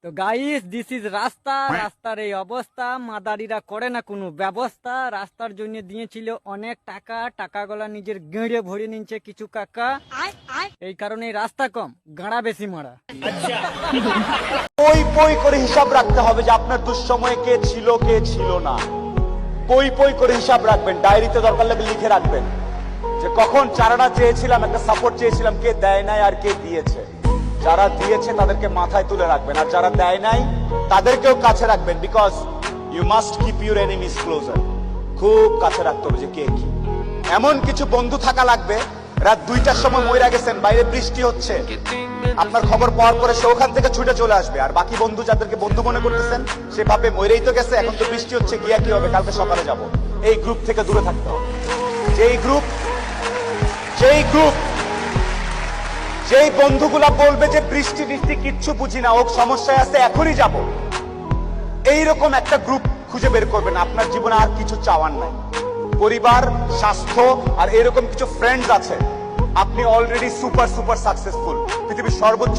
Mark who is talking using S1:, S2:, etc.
S1: তো guys this is রাস্তা, রাস্তার এই অবস্থা, মাদারিরা করে না কোনো ব্যবস্থা। রাস্তার জন্য দিয়েছিল অনেক টাকা, টাকাগুলা নিজের গেঁড়ে ভরে নিচ্ছে কিছু কাকা। এই কারণে রাস্তা কম, গাঁড়া বেশি মারা।
S2: পই পই করে হিসাব রাখতে হবে যে আপনার দুঃসময়ে কে ছিল কে ছিল না। পই পই করে হিসাব রাখবেন, ডায়েরিতে দরকার লাগলে লিখে রাখবেন যে কখন চারানা চেয়েছিলাম, একটা সাপোর্ট চেয়েছিলাম, কে দেয় নাই আর কে দিয়েছে। যারা দিয়েছে তাদেরকে মাথায় তুলে রাখবেন, আর যারা দেয় নাই তাদেরকেও কাছে রাখবেন, because you must keep your enemies closer. খুব কাছে রাখতে হবে যে কে কি। এমন কিছু বন্ধু থাকা লাগবে, রাত 2টার সময় মইরা গেছেন, বাইরে বৃষ্টি হচ্ছে, আপনার খবর পাওয়ার পরে সে ওখান থেকে ছুটে চলে আসবে, আর বাকি বন্ধু যাদেরকে বন্ধু মনে করতেছেন সে ভাবে মইরেই তো গেছে, এখন তো বৃষ্টি হচ্ছে, গিয়া কি হবে, কালকে সকালে যাব। এই গ্রুপ থেকে দূরে থাকতে হবে। যেই বন্ধুগুলা বলবে যে বৃষ্টি বৃষ্টি কিচ্ছু বুঝি না, ও সমস্যায় আছে, এখনই যাব, এইরকম একটা গ্রুপ খুঁজে বের করবেন। আপনার জীবনে আর কিছু চাওয়ার নাই, পরিবার, স্বাস্থ্য আর এরকম কিছু ফ্রেন্ডস আছে, আপনি অলরেডি সুপার সাকসেসফুল। পৃথিবীর সর্বোচ্চ